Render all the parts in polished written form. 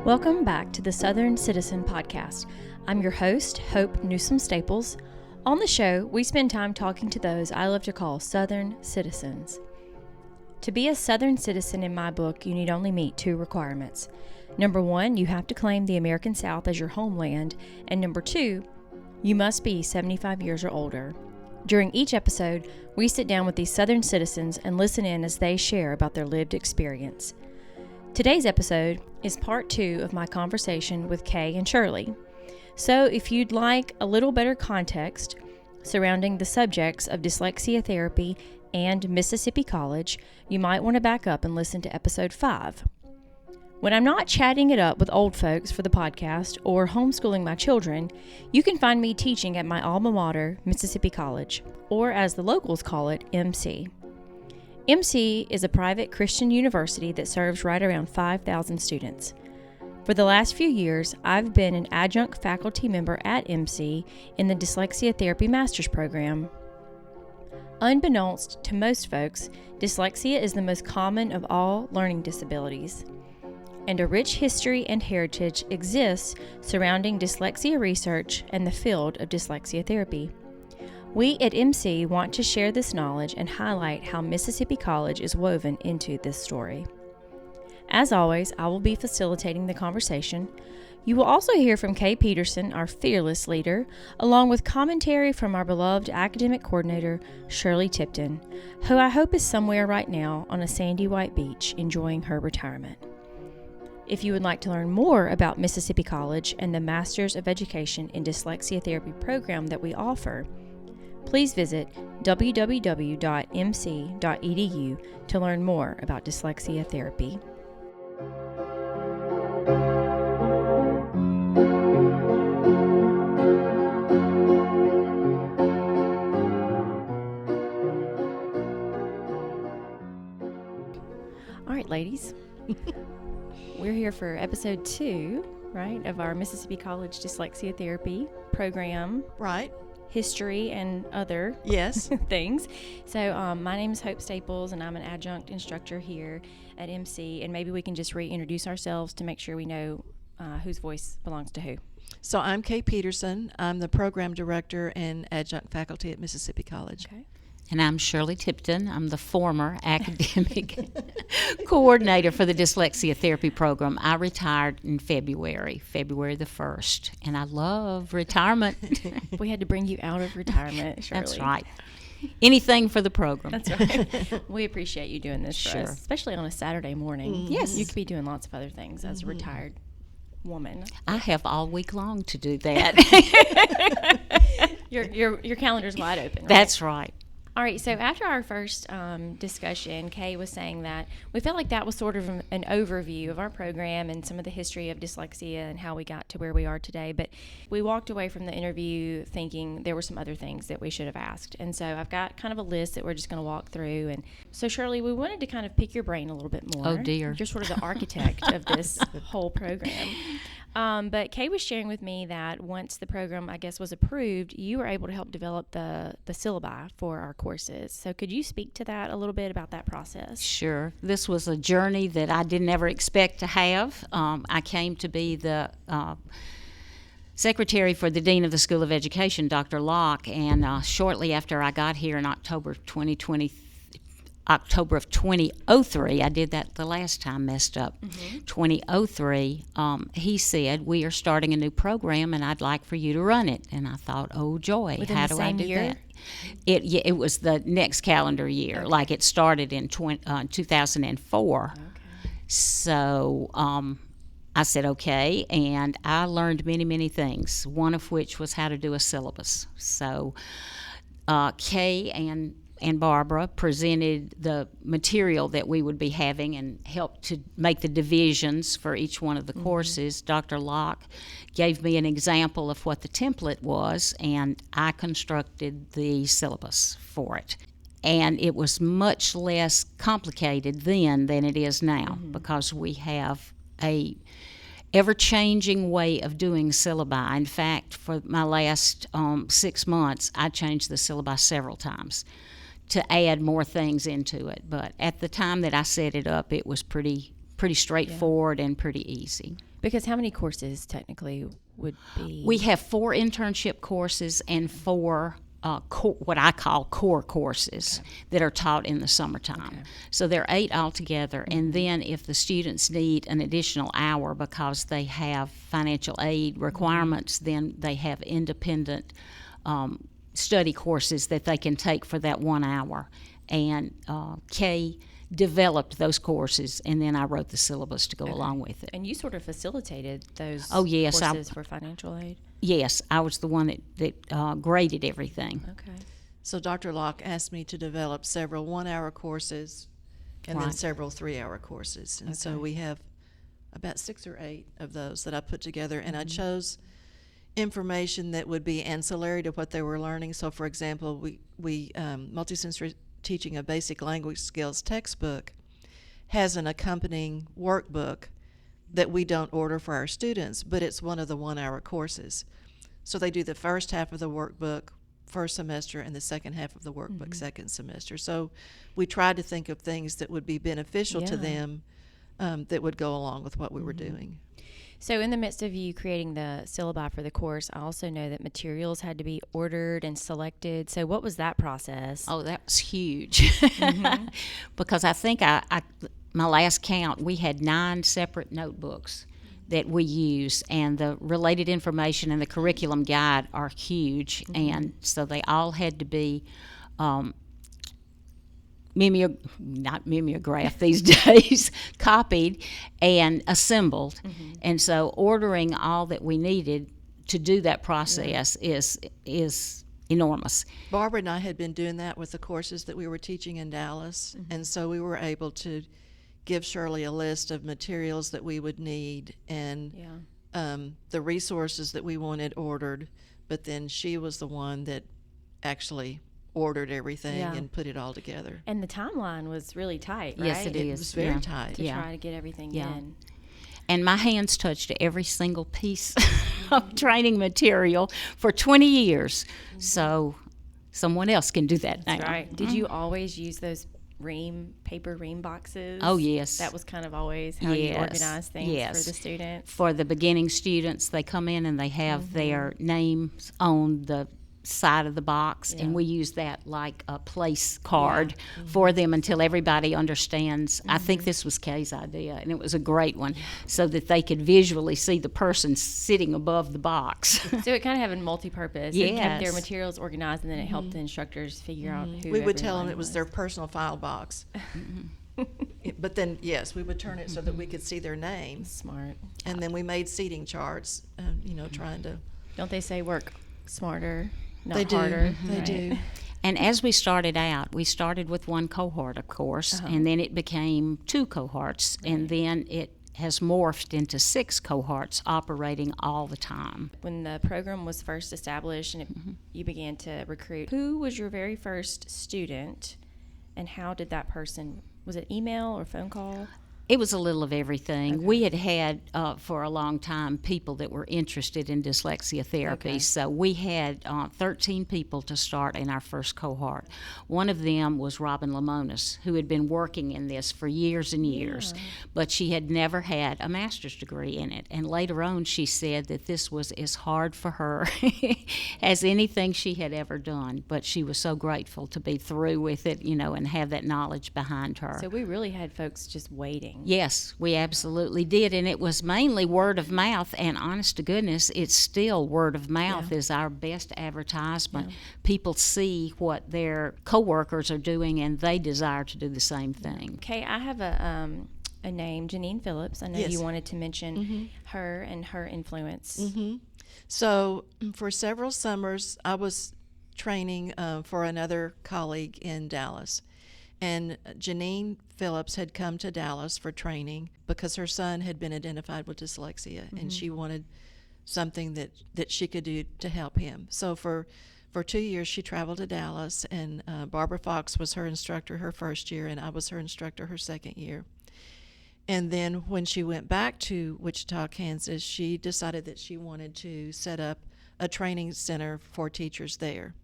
Welcome back to the Southern Citizen Podcast. I'm your host, Hope Newsom-Staples. On the show, we spend time talking to those I love to call Southern citizens. To be a Southern citizen in my book, you need only meet two requirements. Number one, you have to claim the American South as your homeland. And number two, you must be 75 years or older. During each episode, we sit down with these Southern citizens and listen in as they share about their lived experience. Today's episode is part 2 of my conversation with Kay and Shirley. So if you'd like a little better context surrounding the subjects of dyslexia therapy and Mississippi College, you might want to back up and listen to episode 5. When I'm not chatting it up with old folks for the podcast or homeschooling my children, you can find me teaching at my alma mater, Mississippi College, or as the locals call it, MC. MC is a private Christian university that serves right around 5,000 students. For the last few years, I've been an adjunct faculty member at MC in the Dyslexia Therapy Master's Program. Unbeknownst to most folks, dyslexia is the most common of all learning disabilities, and a rich history and heritage exists surrounding dyslexia research and the field of dyslexia therapy. We at MC want to share this knowledge and highlight how Mississippi College is woven into this story. As always, I will be facilitating the conversation. You will also hear from Kay Peterson, our fearless leader, along with commentary from our beloved academic coordinator, Shirley Tipton, who I hope is somewhere right now on a sandy white beach enjoying her retirement. If you would like to learn more about Mississippi College and the Masters of Education in Dyslexia Therapy program that we offer, please visit www.mc.edu to learn more about dyslexia therapy. All right, ladies. We're here for episode 2, right, of our Mississippi College Dyslexia Therapy program. Right. History and other things. So my name is Hope Staples, and I'm an adjunct instructor here at MC, and maybe we can just reintroduce ourselves to make sure we know whose voice belongs to who. So I'm Kay Peterson. I'm the program director and adjunct faculty at Mississippi College. Okay. And I'm Shirley Tipton. I'm the former academic coordinator for the Dyslexia Therapy Program. I retired in February the 1st, and I love retirement. We had to bring you out of retirement, Shirley. That's right. Anything for the program. That's right. We appreciate you doing this for us, Sure. especially on a Saturday morning. Mm-hmm. Yes. You could be doing lots of other things as a retired woman. I have all week long to do that. Your calendar's wide open, right? That's right. All right, so after our first discussion, Kay was saying that we felt like that was sort of an overview of our program and some of the history of dyslexia and how we got to where we are today. But we walked away from the interview thinking there were some other things that we should have asked. And so I've got kind of a list that we're just going to walk through. And so, Shirley, we wanted to kind of pick your brain a little bit more. Oh, dear. You're sort of the architect of this whole program. But Kay was sharing with me that once the program, I guess, was approved, you were able to help develop the syllabi for our courses. So could you speak to that a little bit about that process? Sure. This was a journey that I didn't ever expect to have. I came to be the secretary for the Dean of the School of Education, Dr. Locke, and shortly after I got here in October of 2003, I did that the last time, messed up, 2003, he said, we are starting a new program and I'd like for you to run it. And I thought, oh joy, Within how the do I same do year? that? It was the next calendar year, Okay. like it started in 2004. Okay. So I said, okay, and I learned many, many things, one of which was how to do a syllabus. So Kay and Barbara presented the material that we would be having and helped to make the divisions for each one of the courses. Dr. Locke gave me an example of what the template was, and I constructed the syllabus for it. And it was much less complicated then than it is now because we have ever-changing way of doing syllabi. In fact, for my last 6 months, I changed the syllabi several times to add more things into it. But at the time that I set it up, it was pretty straightforward and pretty easy. Because how many courses technically would be? We have 4 internship courses and 4 what I call core courses that are taught in the summertime. Okay. So there are 8 altogether, and then if the students need an additional hour because they have financial aid requirements, then they have independent study courses that they can take for that 1 hour. And Kay developed those courses, and then I wrote the syllabus to go along with it. And you sort of facilitated those yes, courses for financial aid? Yes, I was the one that graded everything. Okay. So Dr. Locke asked me to develop several 1-hour courses and then Right. several 3-hour courses. And so Okay. we have about 6 or 8 of those that I put together, and I chose information that would be ancillary to what they were learning. So, for example, we Multisensory Teaching of Basic Language Skills textbook has an accompanying workbook that we don't order for our students, but it's one of the 1-hour courses. So they do the first half of the workbook first semester and the second half of the workbook second semester. So we tried to think of things that would be beneficial to Yeah. them, that would go along with what we were doing. So in the midst of you creating the syllabi for the course, I also know that materials had to be ordered and selected. So what was that process? Oh, that was huge. Because I think my last count, we had 9 separate notebooks that we use, and the related information and the curriculum guide are huge, and so they all had to be not mimeographed these days, copied and assembled. And so ordering all that we needed to do that process is enormous. Barbara and I had been doing that with the courses that we were teaching in Dallas, and so we were able to give Shirley a list of materials that we would need and the resources that we wanted ordered, but then she was the one that actually ordered everything and put it all together. And the timeline was really tight, right? Yes, it is. It was very tight. To try to get everything in. And my hands touched every single piece of training material for 20 years. So someone else can do that now. That's right. Did you always use those paper ream boxes? Oh, yes. That was kind of always how you organized things for the students? For the beginning students, they come in and they have their names on the side of the box, and we use that like a place card for them until everybody understands. I think this was Kay's idea, and it was a great one, so that they could visually see the person sitting above the box. So it kind of had a multi-purpose. It kept their Yes. materials organized, and then it helped the instructors figure out who We would tell them everyone it was their personal file box. But then, yes, we would turn it so that we could see their name. Smart. And then we made seating charts, trying to... Don't they say work smarter, not They do. harder? They Right. do. And as we started out, we started with 1 cohort, of course, and then it became 2 cohorts, and then it has morphed into 6 cohorts operating all the time. When the program was first established and you began to recruit, who was your very first student, and how did that person, was it email or phone call? It was a little of everything. We had for a long time people that were interested in dyslexia therapy. So we had 13 people to start in our first cohort. One of them was Robin Lamonis, who had been working in this for years and years, but she had never had a master's degree in it. And later on she said that this was as hard for her as anything she had ever done. But she was so grateful to be through with it, and have that knowledge behind her. So we really had folks just waiting. Yes, we absolutely did, and it was mainly word of mouth, and honest to goodness, it's still word of mouth is our best advertisement. People see what their coworkers are doing, and they desire to do the same thing. Okay, I have a name, Janine Phillips. I know Yes. you wanted to mention her and her influence. So for several summers, I was training for another colleague in Dallas. And Janine Phillips had come to Dallas for training because her son had been identified with dyslexia, and she wanted something that she could do to help him. So for 2 years, she traveled to Dallas, and Barbara Fox was her instructor her first year, and I was her instructor her second year. And then when she went back to Wichita, Kansas, she decided that she wanted to set up a training center for teachers there.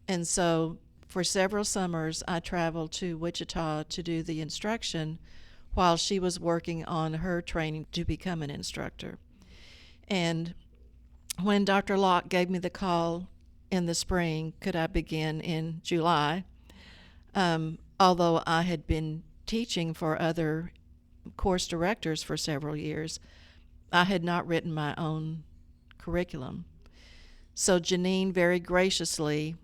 And so for several summers, I traveled to Wichita to do the instruction while she was working on her training to become an instructor. And when Dr. Locke gave me the call in the spring, could I begin in July? Although I had been teaching for other course directors for several years, I had not written my own curriculum. So Janine very graciously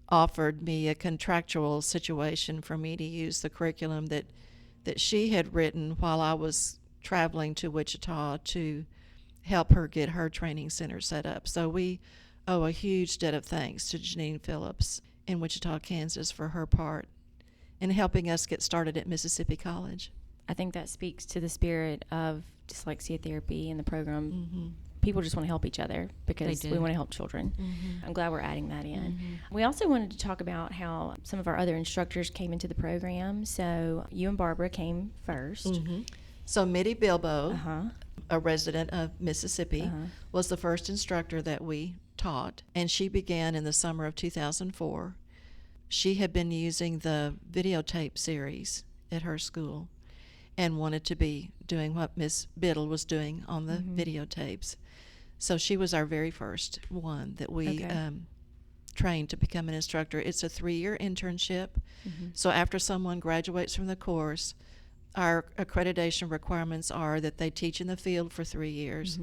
offered me a contractual situation for me to use the curriculum that she had written while I was traveling to Wichita to help her get her training center set up. So we owe a huge debt of thanks to Janine Phillips in Wichita, Kansas for her part in helping us get started at Mississippi College. I think that speaks to the spirit of dyslexia therapy and the program. Mm-hmm. People just want to help each other because we want to help children. Mm-hmm. I'm glad we're adding that in. Mm-hmm. We also wanted to talk about how some of our other instructors came into the program. So you and Barbara came first. Mm-hmm. So Mitty Bilbo, Uh-huh. a resident of Mississippi, Uh-huh. was the first instructor that we taught, and she began in the summer of 2004. She had been using the videotape series at her school and wanted to be doing what Miss Biddle was doing on the videotapes. So she was our very first one that we trained to become an instructor. It's a 3-year internship. So after someone graduates from the course, our accreditation requirements are that they teach in the field for 3 years.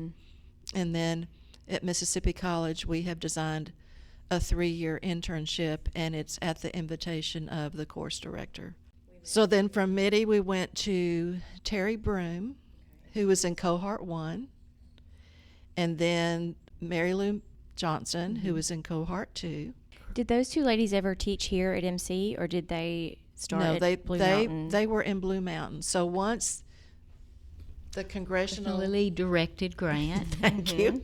And then at Mississippi College, we have designed a 3-year internship, and it's at the invitation of the course director. So then from Mitty, we went to Terry Broom, who was in cohort 1, and then Mary Lou Johnson, who was in cohort 2. Did those two ladies ever teach here at MC, or did they start at Blue Mountain? They were in Blue Mountain. So once the congressional directed grant thank you,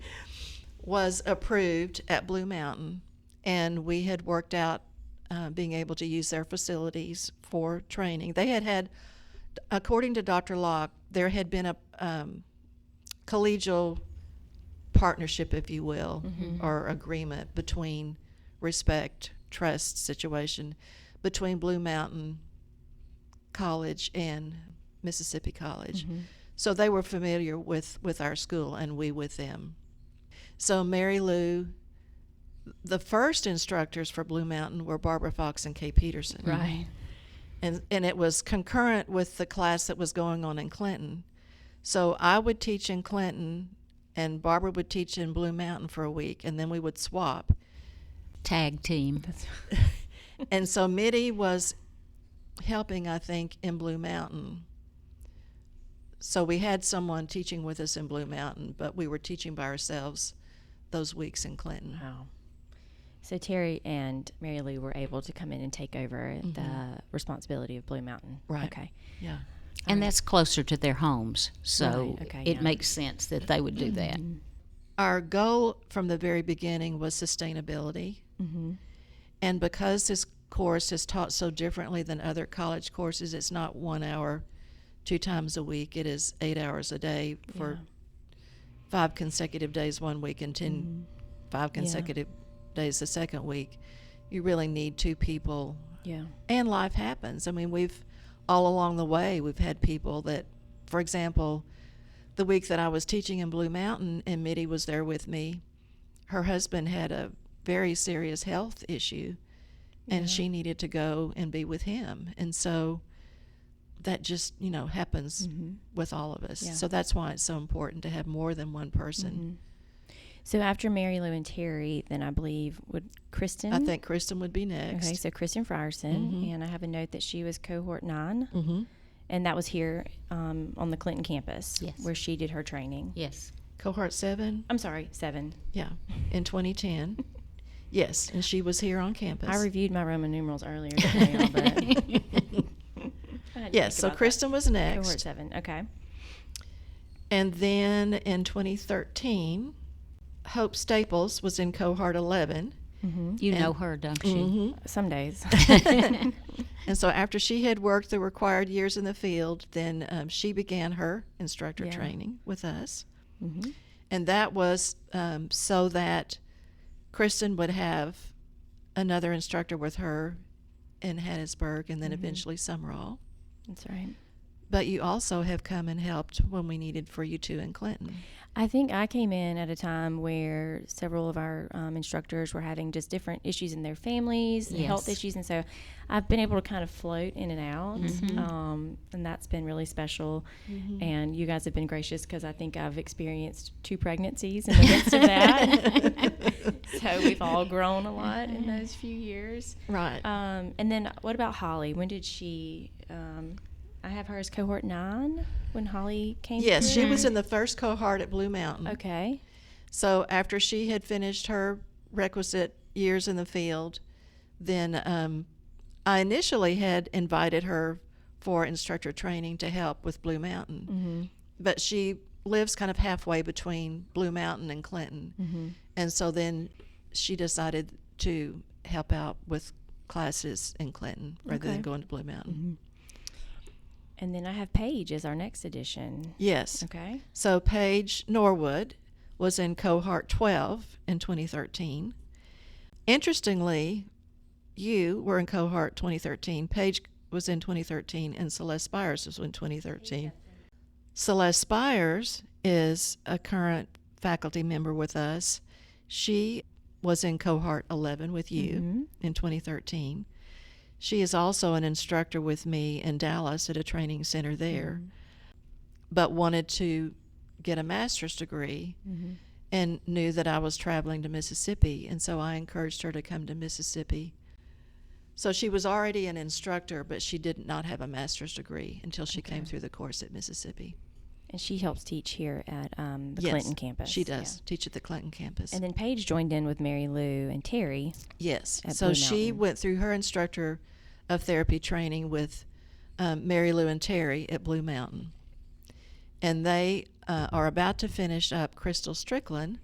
was approved at Blue Mountain, and we had worked out being able to use their facilities for training. They had, according to Dr. Locke, there had been a collegial partnership, if you will, or agreement between respect, trust situation between Blue Mountain College and Mississippi College. So they were familiar with our school and we with them. So Mary Lou, the first instructors for Blue Mountain were Barbara Fox and Kay Peterson. Right. And it was concurrent with the class that was going on in Clinton. So I would teach in Clinton and Barbara would teach in Blue Mountain for a week, and then we would swap. tag team. And so Mitty was helping, I think, in Blue Mountain. So we had someone teaching with us in Blue Mountain, but we were teaching by ourselves those weeks in Clinton. Wow. So Terry and Mary Lou were able to come in and take over the responsibility of Blue Mountain. Right. Okay. Yeah. And that's closer to their homes, so Right, okay, it yeah. makes sense that they would do that. Our goal from the very beginning was sustainability. And because this course is taught so differently than other college courses, it's not 1 hour 2 times a week. It is 8 hours a day for 5 consecutive days one week and 5 consecutive days the second week. You really need 2 people. Yeah. And life happens. I mean, we've all along the way, we've had people that, for example, the week that I was teaching in Blue Mountain and Mitty was there with me, her husband had a very serious health issue and she needed to go and be with him. And so that just, happens with all of us. Yeah. So that's why it's so important to have more than one person. So after Mary Lou and Terry, then I believe would Kristen? I think Kristen would be next. Okay, so Kristen Frierson, and I have a note that she was cohort 9, and that was here on the Clinton campus, Yes. where she did her training. Yes. Cohort 7? I'm sorry, 7. Yeah, in 2010. Yes, and she was here on campus. I reviewed my Roman numerals earlier today, y'all, but I had to Yes, think so about Kristen was that. next. Cohort 7, okay. And then in 2013, Hope Staples was in cohort 11, You know her, don't you? Some days. And so after she had worked the required years in the field, then she began her instructor training with us. And that was so that Kristen would have another instructor with her in Hattiesburg and then eventually Summerall. That's right. But you also have come and helped when we needed for you two in Clinton. I think I came in at a time where several of our instructors were having just different issues in their families, health issues, and so I've been able to kind of float in and out, and that's been really special. And you guys have been gracious because I think I've experienced 2 pregnancies in the midst of that. So we've all grown a lot in those few years. Right. And then what about Holly? When did she... I have her as cohort 9 when Holly came Yes, through. she was in the first cohort at Blue Mountain. Okay. So after she had finished her requisite years in the field, then I initially had invited her for instructor training to help with Blue Mountain. But she lives kind of halfway between Blue Mountain and Clinton. And so then she decided to help out with classes in Clinton rather than going to Blue Mountain. And then I have Paige as our next edition. Yes. Okay. So Paige Norwood was in cohort 12 in 2013. Interestingly, you were in cohort 2013. Paige was in 2013, and Celeste Spires was in 2013. Celeste Spires is a current faculty member with us. She was in cohort 11 with you in 2013. She is also an instructor with me in Dallas at a training center there, but wanted to get a master's degree and knew that I was traveling to Mississippi, and so I encouraged her to come to Mississippi. So she was already an instructor, but she did not have a master's degree until she came through the course at Mississippi. And she helps teach here at the Clinton campus. She does teach at the Clinton campus. And then Paige joined in with Mary Lou and Terry. Yes. At So Blue she Mountain. went through her instructor of therapy training with Mary Lou and Terry at Blue Mountain. And they are about to finish up Crystal Strickland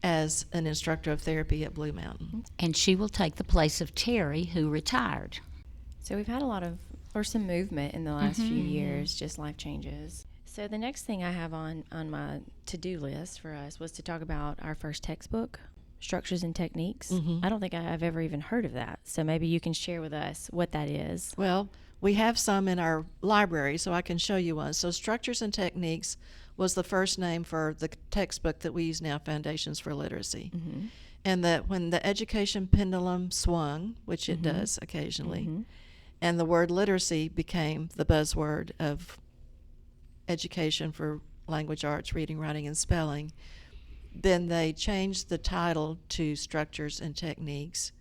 as an instructor of therapy at Blue Mountain. And she will take the place of Terry, who retired. So we've had some movement in the last few years, just life changes. So the next thing I have on my to-do list for us was to talk about our first textbook, Structures and Techniques. I don't think I've ever even heard of that. So maybe you can share with us what that is. Well, we have some in our library, so I can show you one. So Structures and Techniques was the first name for the textbook that we use now, Foundations for Literacy. And that when the education pendulum swung, which it does occasionally, and the word literacy became the buzzword of education for language arts, reading, writing, and spelling, then they changed the title to Structures and Techniques,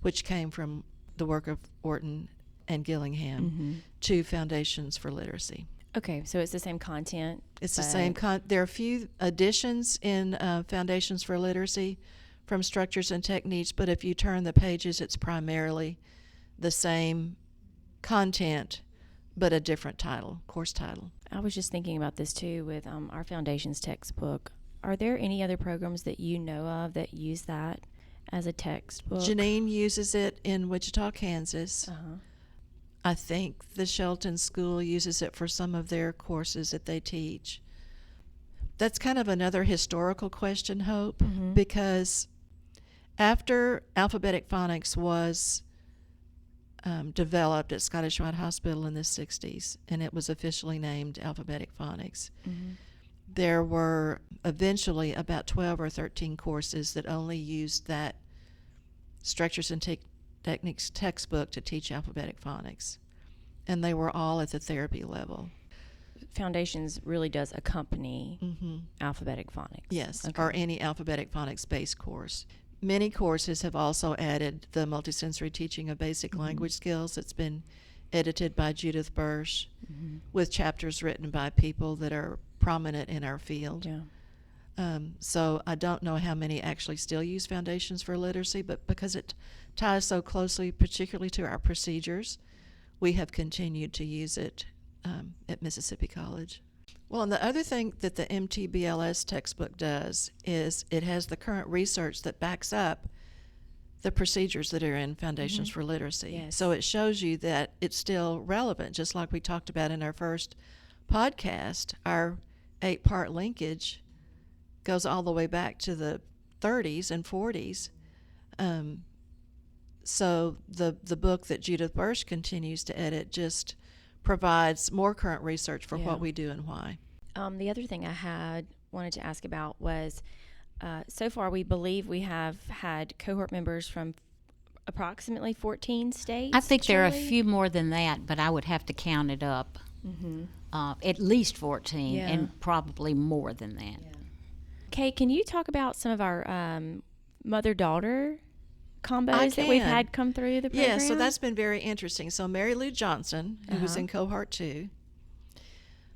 which came from the work of Orton and Gillingham, to Foundations for Literacy. Okay, so it's the same content. It's the same there are a few additions in Foundations for Literacy from Structures and Techniques, but if you turn the pages, it's primarily the same content, but a different title, course title. I was just thinking about this too with our Foundations textbook. Are there any other programs that you know of that use that as a textbook? Janine uses it in Wichita, Kansas. I think the Shelton School uses it for some of their courses that they teach. That's kind of another historical question, Hope, because after alphabetic phonics was developed at Scottish Rite Hospital in the 60s, and it was officially named alphabetic phonics, there were eventually about 12 or 13 courses that only used that Structures and Techniques textbook to teach alphabetic phonics, and they were all at the therapy level. Foundations really does accompany alphabetic phonics. Yes, Okay. or any alphabetic phonics-based course. Many courses have also added the multisensory teaching of basic language skills that's been edited by Judith Bursch with chapters written by people that are prominent in our field. Yeah. So I don't know how many actually still use Foundations for Literacy, but because it ties so closely, particularly to our procedures, we have continued to use it at Mississippi College. Well, and the other thing that the MTBLS textbook does is it has the current research that backs up the procedures that are in Foundations for Literacy. Yes. So it shows you that it's still relevant, just like we talked about in our first podcast. Our 8-part linkage goes all the way back to the 30s and 40s. So the book that Judith Bursch continues to edit just provides more current research for what we do and why. The other thing I wanted to ask about was, so far we believe we have had cohort members from approximately 14 states. I think there are a Shirley? few more than that, but I would have to count it up. At least 14, Yeah. and probably more than that. Kay, can you talk about some of our mother-daughter combos I that we've can. had come through the program? Yeah, so that's been very interesting. So Mary Lou Johnson, who was in cohort 2,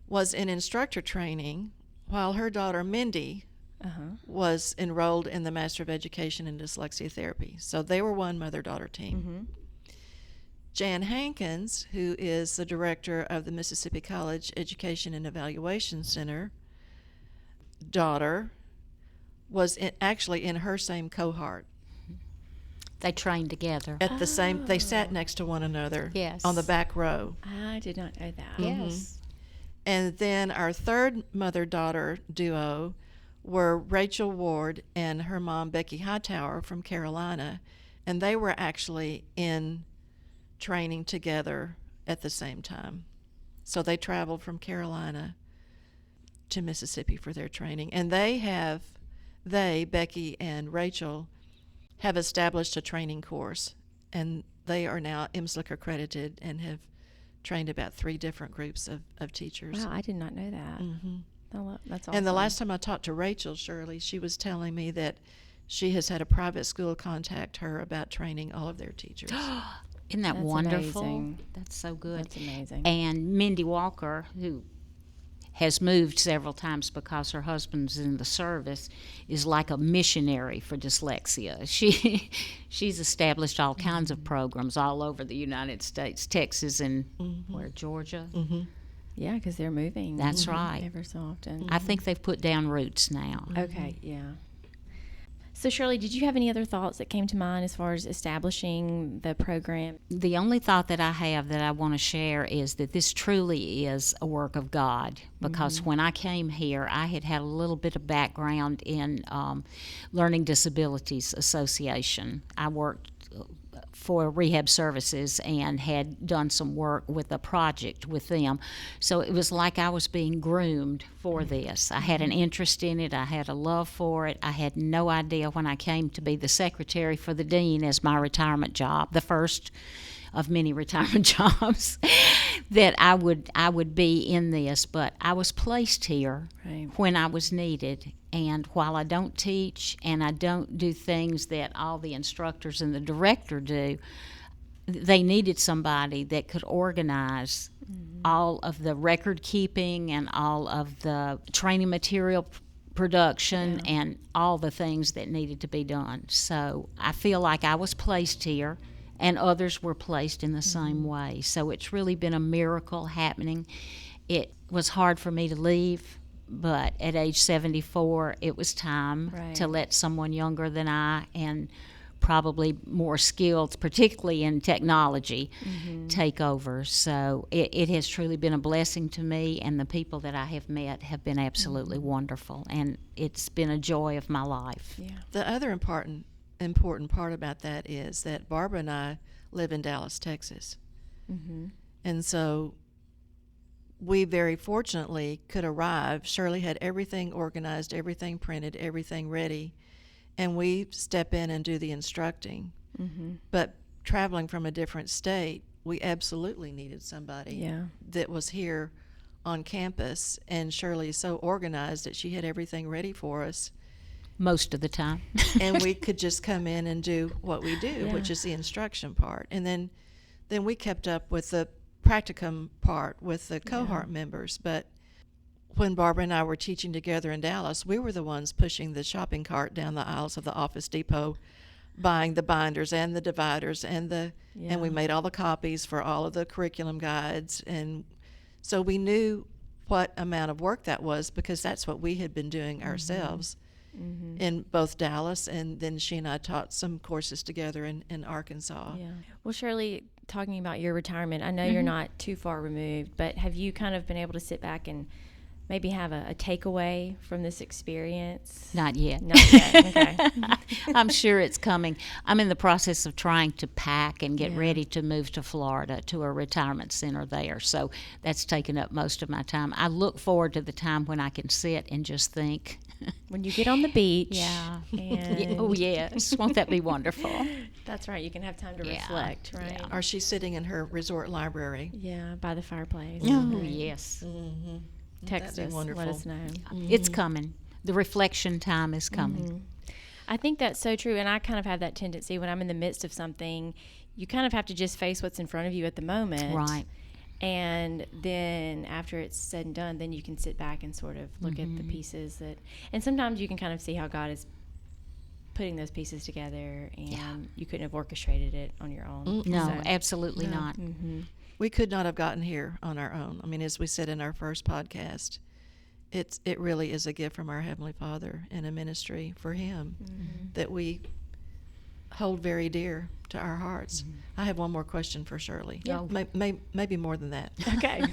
was in instructor training while her daughter Mindy was enrolled in the Master of Education in Dyslexia Therapy. So they were one mother-daughter team. Jan Hankins, who is the director of the Mississippi College Education and Evaluation Center, daughter was actually in her same cohort. They trained together. At the same, they sat next to one another Yes. on the back row. I did not know that. Yes. And then our third mother-daughter duo were Rachel Ward and her mom, Becky Hightower, from Carolina. And they were actually in training together at the same time. So they traveled from Carolina to Mississippi for their training. And Becky and Rachel, have established a training course. And they are now MSLIC accredited and have trained about 3 different groups of teachers. Wow, I did not know that. That's awesome. And the last time I talked to Rachel, Shirley, she was telling me that she has had a private school contact her about training all of their teachers. Isn't that That's wonderful? amazing. That's so good. That's amazing. And Mindy Walker, who has moved several times because her husband's in the service, is like a missionary for dyslexia. She's established all kinds of programs all over the United States, Texas, and where, Georgia? Yeah, because they're moving. That's right. Ever so often. I think they've put down roots now. Okay, yeah. So, Shirley, did you have any other thoughts that came to mind as far as establishing the program? The only thought that I have that I want to share is that this truly is a work of God, because when I came here, I had a little bit of background in Learning Disabilities Association. I worked for rehab services and had done some work with a project with them. So it was like I was being groomed for this. I had an interest in it. I had a love for it. I had no idea when I came to be the secretary for the dean as my retirement job, the first of many retirement jobs, that I would be in this. But I was placed here when I was needed. And while I don't teach and I don't do things that all the instructors and the director do, they needed somebody that could organize all of the record keeping and all of the training material production and all the things that needed to be done. So I feel like I was placed here and others were placed in the same way. So it's really been a miracle happening. It was hard for me to leave, but at age 74, it was time to let someone younger than I and probably more skilled, particularly in technology, take over. So it has truly been a blessing to me, and the people that I have met have been absolutely wonderful, and it's been a joy of my life. Yeah. The other important part about that is that Barbara and I live in Dallas, Texas. And so we very fortunately could arrive. Shirley had everything organized, everything printed, everything ready, and we step in and do the instructing. But traveling from a different state, we absolutely needed somebody that was here on campus, and Shirley is so organized that she had everything ready for us. Most of the time. And we could just come in and do what we do, which is the instruction part. And then we kept up with the practicum part with the cohort members. But when Barbara and I were teaching together in Dallas, we were the ones pushing the shopping cart down the aisles of the Office Depot, buying the binders and the dividers and and we made all the copies for all of the curriculum guides. And so we knew what amount of work that was, because that's what we had been doing ourselves in both Dallas, and then she and I taught some courses together in Arkansas. Yeah. Well, Shirley, talking about your retirement, I know you're not too far removed, but have you kind of been able to sit back and maybe have a takeaway from this experience? Not yet. Not yet. Okay. I'm sure it's coming. I'm in the process of trying to pack and get Yeah. ready to move to Florida to a retirement center there. So that's taken up most of my time. I look forward to the time when I can sit and just think. When you get on the beach. Yeah. And Oh, yes. Won't that be wonderful? that's right. You can have time to Yeah. reflect, right? Yeah. Or she's sitting in her resort library. Yeah, by the fireplace. Oh, Right. yes. Mm-hmm. Text That'd us. be wonderful. Let us know. It's coming. The reflection time is coming. I think that's so true, and I kind of have that tendency when I'm in the midst of something. You kind of have to just face what's in front of you at the moment, Right. And then after it's said and done, then you can sit back and sort of look at the pieces that, and sometimes you can kind of see how God is putting those pieces together, and you couldn't have orchestrated it on your own. No, So- absolutely not. We could not have gotten here on our own. I mean, as we said in our first podcast, it really is a gift from our Heavenly Father and a ministry for Him that we hold very dear to our hearts. I have one more question for Shirley. Yeah. Maybe more than that. Okay.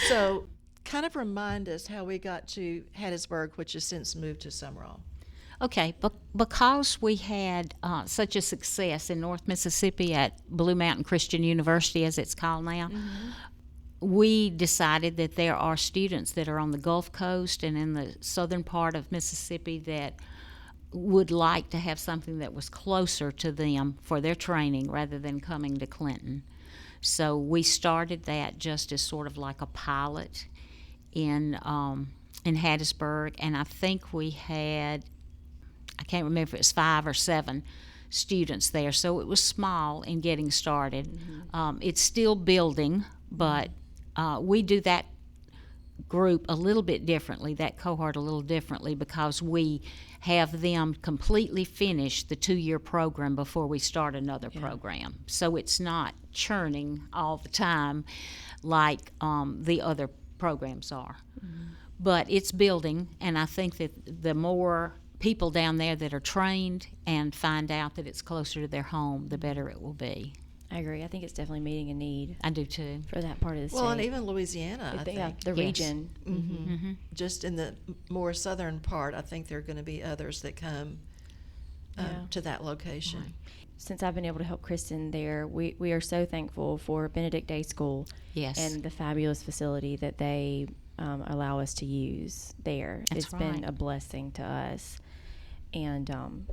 So, kind of remind us how we got to Hattiesburg, which has since moved to Summerall. Okay, because we had such a success in North Mississippi at Blue Mountain Christian University, as it's called now, we decided that there are students that are on the Gulf Coast and in the southern part of Mississippi that would like to have something that was closer to them for their training rather than coming to Clinton. So we started that just as sort of like a pilot in Hattiesburg, and I think we had, I can't remember if it was 5 or 7 students there, so it was small in getting started. It's still building, but we do that group a little bit differently, that cohort a little differently, because we have them completely finish the 2-year program before we start another program. So it's not churning all the time like the other programs are. But it's building, and I think that the more people down there that are trained and find out that it's closer to their home, the better it will be. I agree. I think it's definitely meeting a need I do too. for that part of the state. Well, and even Louisiana, I Yeah, think. the Yes. region. Just in the more southern part, I think there are going to be others that come Yeah. to that location. Since I've been able to help Kristen there, we are so thankful for Benedict Day School Yes. and the fabulous facility that they allow us to use there. That's It's been right. a blessing to us and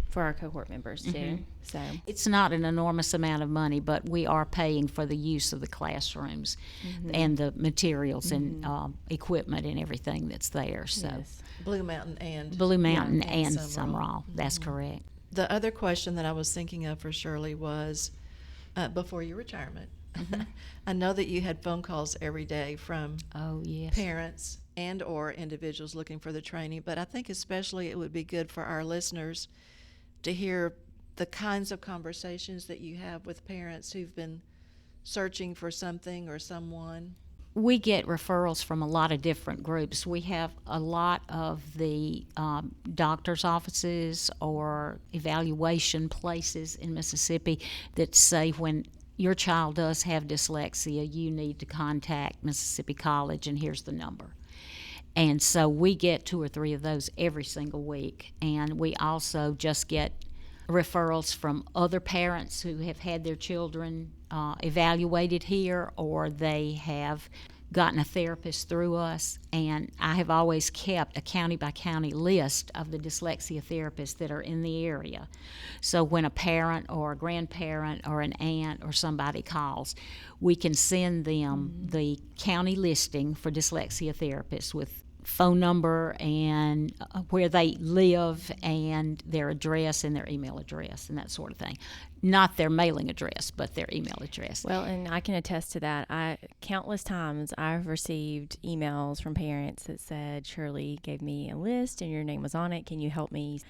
for our cohort members too. So It's not an enormous amount of money, but we are paying for the use of the classrooms and the materials and equipment and everything that's there. So yes. Blue Mountain and Blue Mountain and and Summerall. Summerall, that's correct. the other question that I was thinking of for Shirley was before your retirement. I know that you had phone calls every day from Oh, yes. parents and or individuals looking for the training, but I think especially it would be good for our listeners to hear the kinds of conversations that you have with parents who've been searching for something or someone. We get referrals from a lot of different groups. We have a lot of the doctor's offices or evaluation places in Mississippi that say when your child does have dyslexia, you need to contact Mississippi College, and here's the number. And so we get 2 or 3 of those every single week. And we also just get referrals from other parents who have had their children evaluated here, or they have gotten a therapist through us. And I have always kept a county by county list of the dyslexia therapists that are in the area. So when a parent or a grandparent or an aunt or somebody calls, we can send them the county listing for dyslexia therapists with phone number and where they live and their address and their email address and that sort of thing. Not their mailing address, but their email address. Well, and I can attest to that. Countless times I've received emails from parents that said, Shirley gave me a list and your name was on it. Can you help me?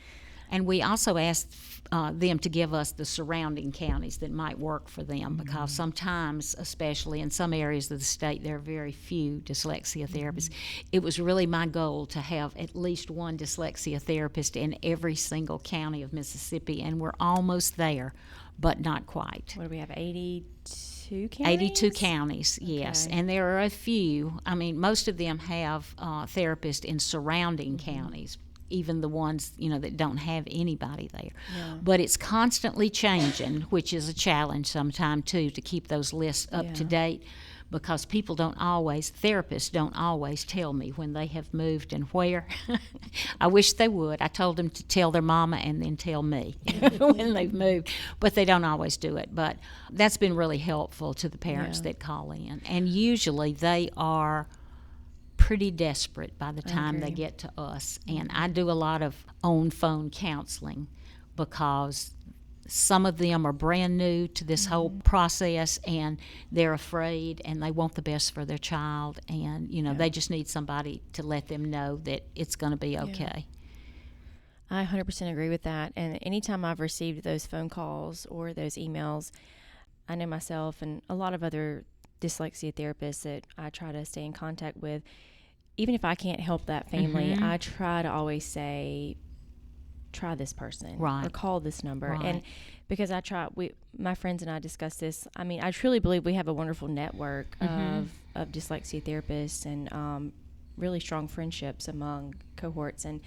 And we also asked them to give us the surrounding counties that might work for them, because sometimes, especially in some areas of the state, there are very few dyslexia therapists. It was really my goal to have at least one dyslexia therapist in every single county of Mississippi, and we're almost there, but not quite. What do we have, 82 counties? 82 counties, yes. Okay. And there are a few, I mean, most of them have therapists in surrounding counties, even the ones, that don't have anybody there. Yeah. But it's constantly changing, which is a challenge sometimes, too, to keep those lists up to date, because therapists don't always tell me when they have moved and where. I wish they would. I told them to tell their mama and then tell me when they've moved, but they don't always do it. But that's been really helpful to the parents that call in. And usually they are pretty desperate by the time they get to us. And I do a lot of on-phone counseling, because some of them are brand new to this whole process, and they're afraid, and they want the best for their child, and they just need somebody to let them know that it's going to be okay. I 100% agree with that. And anytime I've received those phone calls or those emails, I know myself and a lot of other dyslexia therapists that I try to stay in contact with, even if I can't help that family, I try to always say, try this person, or call this number. And because my friends and I discuss this, I mean, I truly believe we have a wonderful network of dyslexia therapists, and really strong friendships among cohorts. And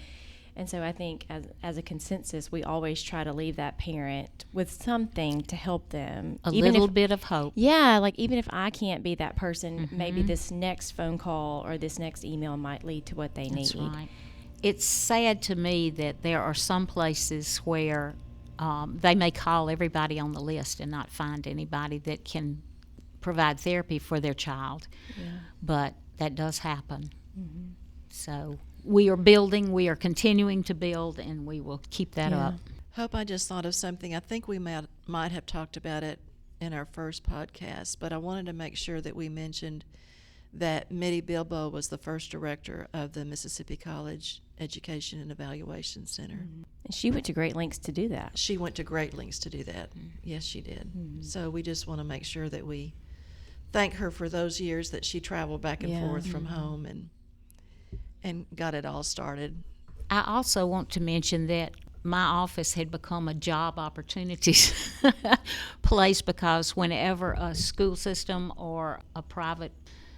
so I think as a consensus, we always try to leave that parent with something to help them. A little bit of hope. Yeah, like even if I can't be that person, maybe this next phone call or this next email might lead to what they need. That's right. It's sad to me that there are some places where they may call everybody on the list and not find anybody that can provide therapy for their child. Yeah. But that does happen. So we are continuing to build, and we will keep that up. Hope, I just thought of something. I think we might have talked about it in our first podcast, but I wanted to make sure that we mentioned that Mitty Bilbo was the first director of the Mississippi College Education and Evaluation Center. And she went to great lengths to do that. She went to great lengths to do that. Yes, she did. So we just want to make sure that we thank her for those years that she traveled back and forth from home and got it all started. I also want to mention that my office had become a job opportunities place, because whenever a school system or a private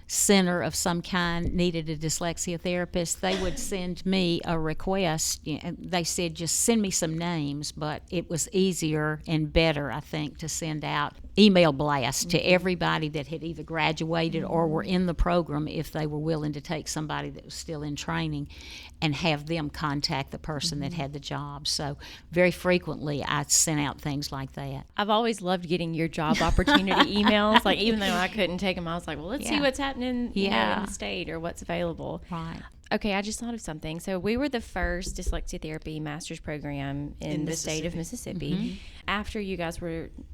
center of some kind needed a dyslexia therapist, they would send me a request. They said, just send me some names, but it was easier and better, I think, to send out email blasts to everybody that had either graduated or were in the program, if they were willing to take somebody that was still in training, and have them contact the person that had the job. So very frequently I sent out things like that. I've always loved getting your job opportunity emails. Like, even though I couldn't take them, I was like, well, let's see what's happening in the state or what's available. Right. Okay, I just thought of something. So we were the first dyslexia therapy master's program in the state of Mississippi. After you guys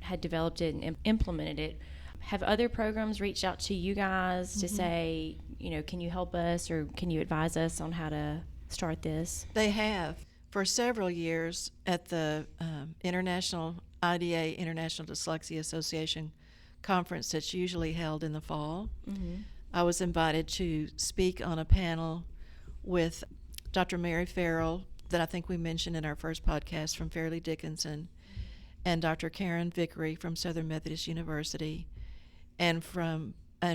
had developed it and implemented it, have other programs reached out to you guys to say, can you help us, or can you advise us on how to start this? They have. For several years at the International Dyslexia Association conference that's usually held in the fall, I was invited to speak on a panel with Dr. Mary Farrell, that I think we mentioned in our first podcast, from Fairleigh Dickinson, and Dr. Karen Vickery from Southern Methodist University, and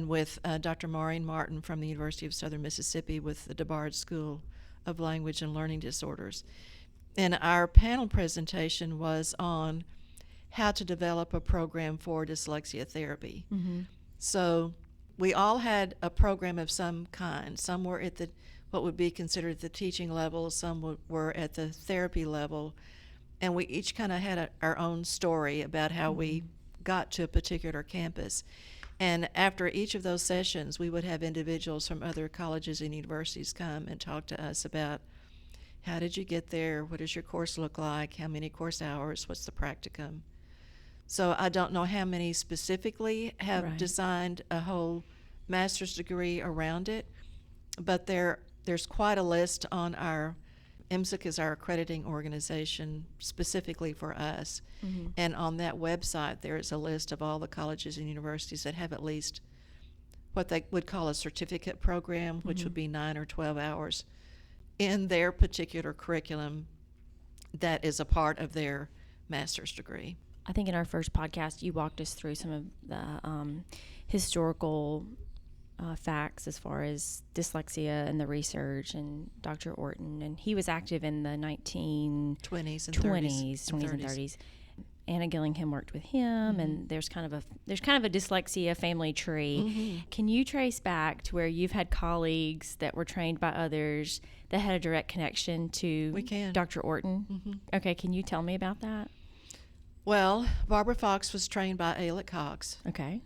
with Dr. Maureen Martin from the University of Southern Mississippi with the DeBard School of Language and Learning Disorders. And our panel presentation was on how to develop a program for dyslexia therapy. So we all had a program of some kind. Some were at what would be considered the teaching level, some were at the therapy level, and we each kind of had our own story about how we got to a particular campus. And after each of those sessions, we would have individuals from other colleges and universities come and talk to us about, how did you get there? What does your course look like? How many course hours? What's the practicum? So I don't know how many specifically have designed a whole master's degree around it, but there's quite a list on our MSIC is our accrediting organization specifically for us. And on that website, there is a list of all the colleges and universities that have at least what they would call a certificate program, which would be 9 or 12 hours in their particular curriculum that is a part of their master's degree. I think in our first podcast, you walked us through some of the historical facts as far as dyslexia and the research, and Dr. Orton, and he was active in the 1920s and 30s. Anna Gillingham worked with him, and there's kind of a dyslexia family tree. Can you trace back to where you've had colleagues that were trained by others that had a direct connection to Dr. Orton? Okay, can you tell me about that? Well, Barbara Fox was trained by Ailett Cox. Okay.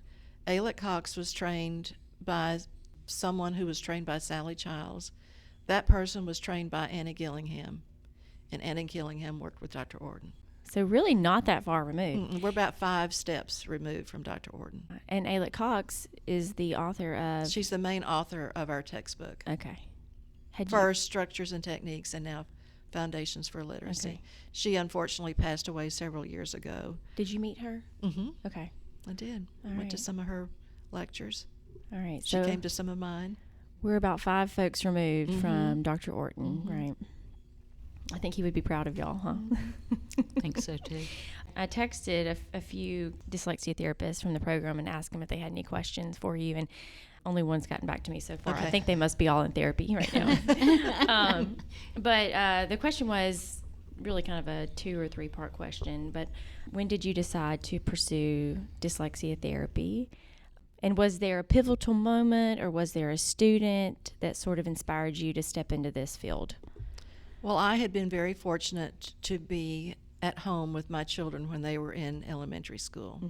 Ailett Cox was trained by someone who was trained by Sally Childs. That person was trained by Anna Gillingham, and Anna Gillingham worked with Dr. Orton. So really not that far removed. We're about 5 steps removed from Dr. Orton. And Ailett Cox is the author of... She's the main author of our textbook. Okay. First, Structures and Techniques, and now Foundations for Literacy. Okay. She unfortunately passed away several years ago. Did you meet her? Mm-hmm. Okay. I did. All Went to right. some of her lectures. All right. She came to some of mine. We're about 5 folks removed from Dr. Orton, right? I think he would be proud of y'all, huh? I think so too. I texted a few dyslexia therapists from the program and asked them if they had any questions for you, and only one's gotten back to me so far. Okay. I think they must be all in therapy right now. But the question was really kind of a 2 or 3 part question. But when did you decide to pursue dyslexia therapy? And was there a pivotal moment, or was there a student that sort of inspired you to step into this field? Well, I had been very fortunate to be at home with my children when they were in elementary school.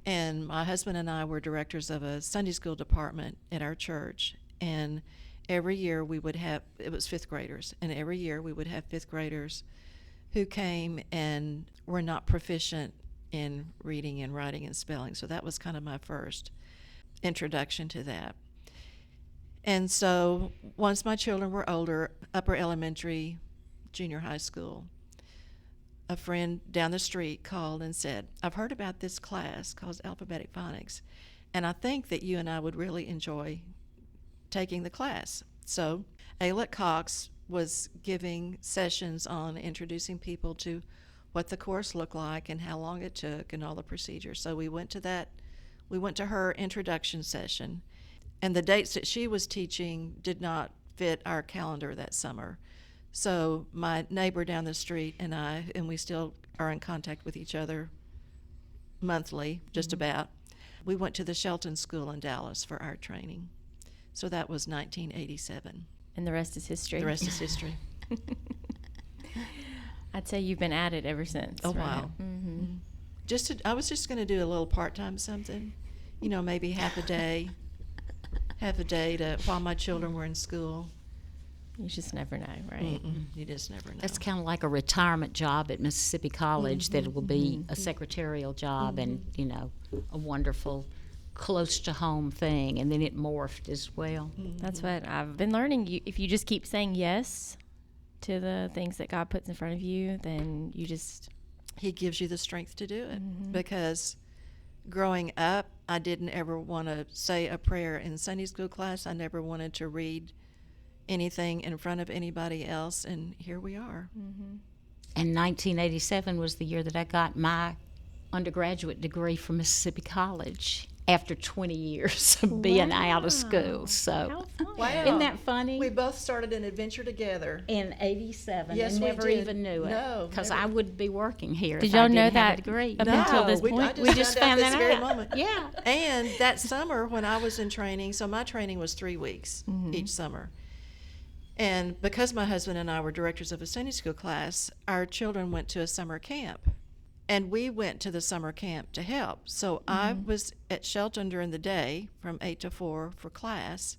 And my husband and I were directors of a Sunday school department at our church. And every year we would have, it was 5th graders, and every year we would have 5th graders who came and were not proficient in reading and writing and spelling. So that was kind of my first introduction to that. And so once my children were older, upper elementary, junior high school, a friend down the street called and said, "I've heard about this class called Alphabetic Phonics, and I think that you and I would really enjoy taking the class." So Ailett Cox was giving sessions on introducing people to what the course looked like and how long it took and all the procedures. So we went to her introduction session, and the dates that she was teaching did not fit our calendar that summer. So my neighbor down the street and I, and we still are in contact with each other monthly, just about, we went to the Shelton School in Dallas for our training. So that was 1987. And the rest is history. The rest is history. I'd say you've been at it ever since. Oh, right? wow. I was just going to do a little part-time something, maybe half a day while my children were in school. You just never know, right? You just never know. That's kind of like a retirement job at Mississippi College that will be a secretarial job and, a wonderful close to home thing, and then it morphed as well. That's what I've been learning. If you just keep saying yes to the things that God puts in front of you, then you just... He gives you the strength to do it. Because growing up, I didn't ever want to say a prayer in Sunday school class. I never wanted to read anything in front of anybody else, and here we are. And 1987 was the year that I got my undergraduate degree from Mississippi College after 20 years of being out of school. So, isn't that funny? We both started an adventure together. In 87, Yes, and we never did. even knew it. No, Because never. I wouldn't be working here Did if y'all I know didn't have that a degree. up until this point? I just found this that very out. moment. Yeah. And that summer when I was in training, so my training was 3 weeks each summer. And because my husband and I were directors of a Sunday school class, our children went to a summer camp. And we went to the summer camp to help. So I was at Shelton during the day from 8 to 4 for class.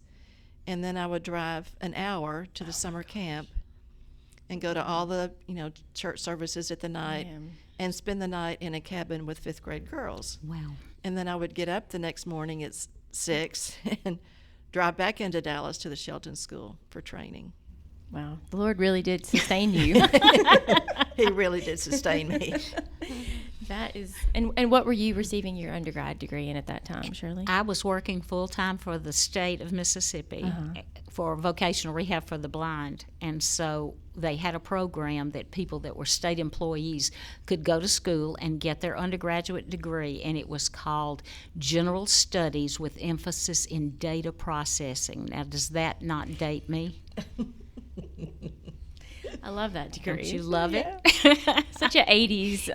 And then I would drive an hour to the summer camp and go to all the, church services at the night and spend the night in a cabin with 5th grade girls. Wow. And then I would get up the next morning at 6 and drive back into Dallas to the Shelton School for training. Wow, the Lord really did sustain you. He really did sustain me. That is, and what were you receiving your undergrad degree in at that time, Shirley? I was working full-time for the state of Mississippi for vocational rehab for the blind, and so they had a program that people that were state employees could go to school and get their undergraduate degree, and it was called General Studies with emphasis in data processing. Now, does that not date me? I love that degree. Don't you love it? Such an 80s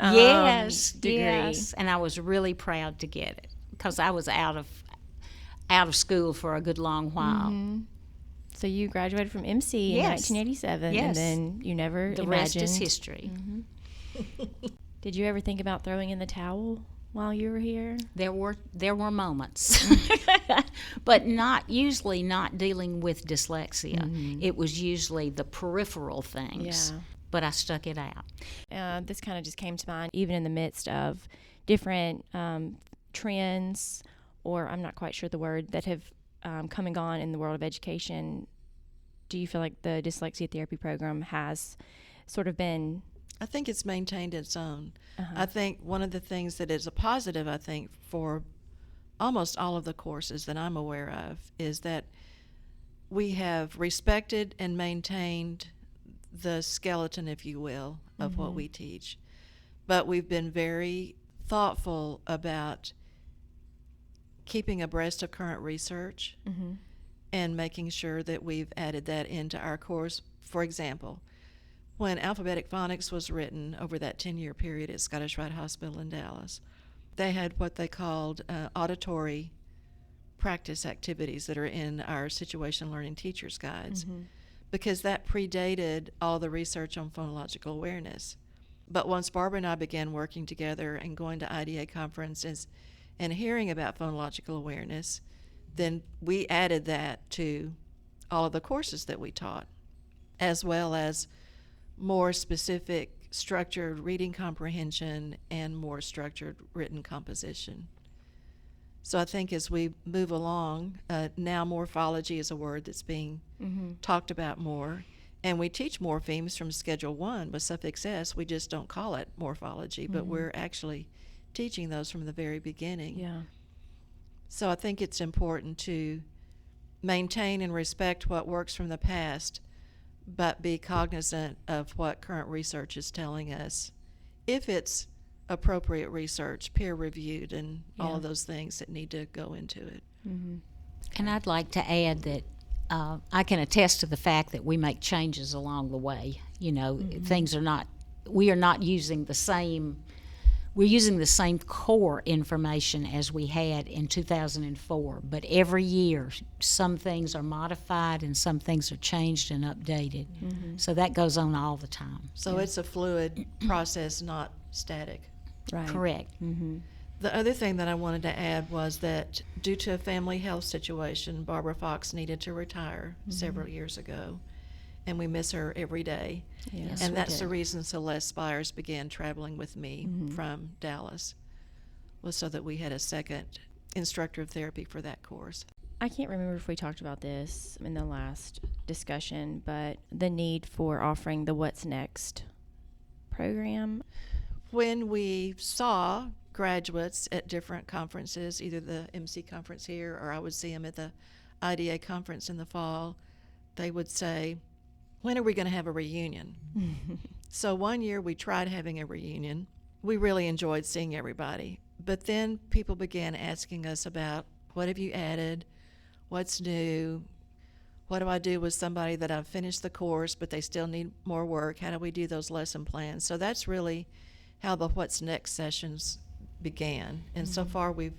degree. Yes, and I was really proud to get it because I was out of school for a good long while. Mm-hmm. So you graduated from MC in 1987, and then you never The imagined. rest is history. Mm-hmm. Did you ever think about throwing in the towel while you were here? There were moments, but usually not dealing with dyslexia. Mm-hmm. It was usually the peripheral things. Yeah. But I stuck it out. This kind of just came to mind, even in the midst of different trends, or I'm not quite sure the word, that have come and gone in the world of education. Do you feel like the dyslexia therapy program has sort of been... I think it's maintained its own. I think one of the things that is a positive, I think, for almost all of the courses that I'm aware of is that we have respected and maintained the skeleton, if you will, of what we teach. But we've been very thoughtful about keeping abreast of current research and making sure that we've added that into our course. For example, when alphabetic phonics was written over that 10-year period at Scottish Rite Hospital in Dallas, they had what they called auditory practice activities that are in our situation learning teachers guides, because that predated all the research on phonological awareness. But once Barbara and I began working together and going to IDA conferences and hearing about phonological awareness, then we added that to all of the courses that we taught, as well as more specific structured reading comprehension and more structured written composition. So I think as we move along, now morphology is a word that's being talked about more, and we teach morphemes from Schedule 1 with suffix S. We just don't call it morphology, but we're actually teaching those from the very beginning. Yeah. So I think it's important to maintain and respect what works from the past, but be cognizant of what current research is telling us, if it's appropriate research, peer-reviewed, and all of those things that need to go into it. And I'd like to add that I can attest to the fact that we make changes along the way. You know, things are not, we are not using the same, we're using the same core information as we had in 2004, but every year some things are modified and some things are changed and updated. So that goes on all the time. So it's a fluid process, not static. Right. Correct. The other thing that I wanted to add was that due to a family health situation, Barbara Fox needed to retire several years ago, and we miss her every day. Yes, And we that's do. the reason Celeste Spires began traveling with me from Dallas, was so that we had a second instructor of therapy for that course. I can't remember if we talked about this in the last discussion, but the need for offering the What's Next program. When we saw graduates at different conferences, either the MC conference here or I would see them at the IDA conference in the fall, they would say, when are we going to have a reunion? So one year we tried having a reunion. We really enjoyed seeing everybody. But then people began asking us about, what have you added? What's new? What do I do with somebody that I've finished the course but they still need more work? How do we do those lesson plans? So that's really how the What's Next sessions began. And so far we've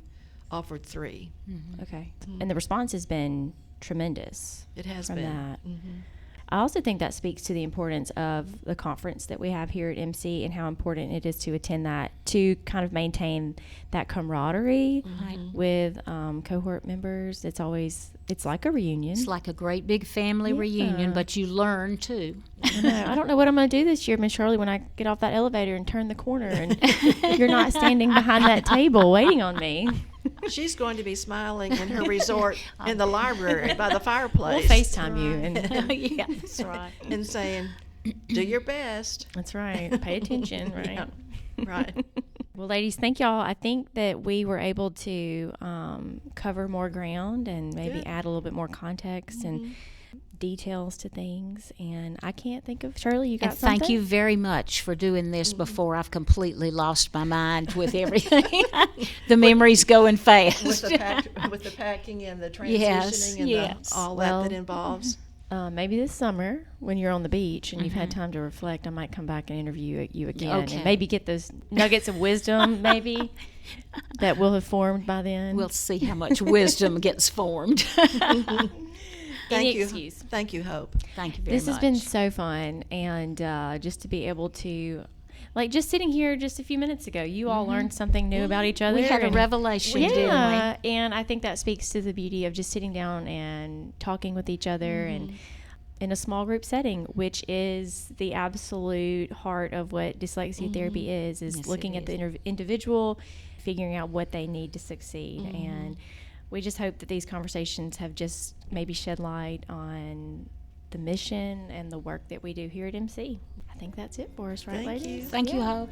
offered 3. Okay. And the response has been tremendous. It has from been. that. I also think that speaks to the importance of the conference that we have here at MC and how important it is to attend that, to kind of maintain that camaraderie with cohort members. It's like a reunion. It's like a great big family reunion, but you learn too. I know. I don't know what I'm going to do this year, Miss Shirley, when I get off that elevator and turn the corner and you're not standing behind that table waiting on me. She's going to be smiling in her resort in the library by the We'll fireplace. FaceTime you. And Yeah, that's right. And saying, do your best. that's right. Pay attention, right? Yeah, right. Well, ladies, thank y'all. I think that we were able to cover more ground and maybe Good. add a little bit more context and details to things. And I can't think of, Shirley, you got And something? thank you very much for doing this before I've completely lost my mind with everything. The memory's going fast. With the packing and the transitioning Yes, and yes. all Well, that involves. Maybe this summer when you're on the beach and you've had time to reflect, I might come back and interview you again Okay. and maybe get those nuggets of wisdom maybe that will have formed by then. We'll see how much wisdom gets formed. Thank you. excuse. Thank you, Hope. Thank you very This much. has been so fun, and just to be able to, like, just sitting here just a few minutes ago, you all learned something new about each other. We had a and- revelation, didn't Yeah, and I think that speaks to the beauty of just sitting down and talking with each other and in a small group setting, which is the absolute heart of what dyslexia therapy is Yes, looking it at the individual, figuring out what they need to succeed. And we just hope that these conversations have just maybe shed light on the mission and the work that we do here at MC. I think that's it for us, right, Thank ladies? you. Thank you, Yeah. Hope.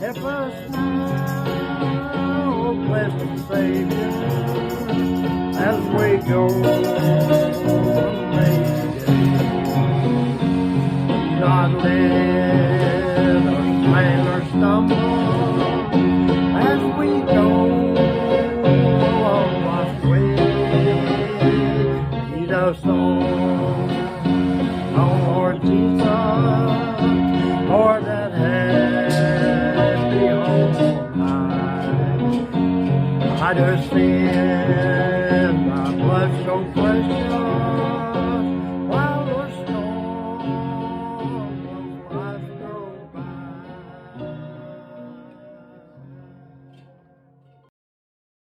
If a smile, blessed Savior, as we go not let us fail or stumble as we go along God's way. Lead us on, oh Lord Jesus, Lord that happy home high. Hide us in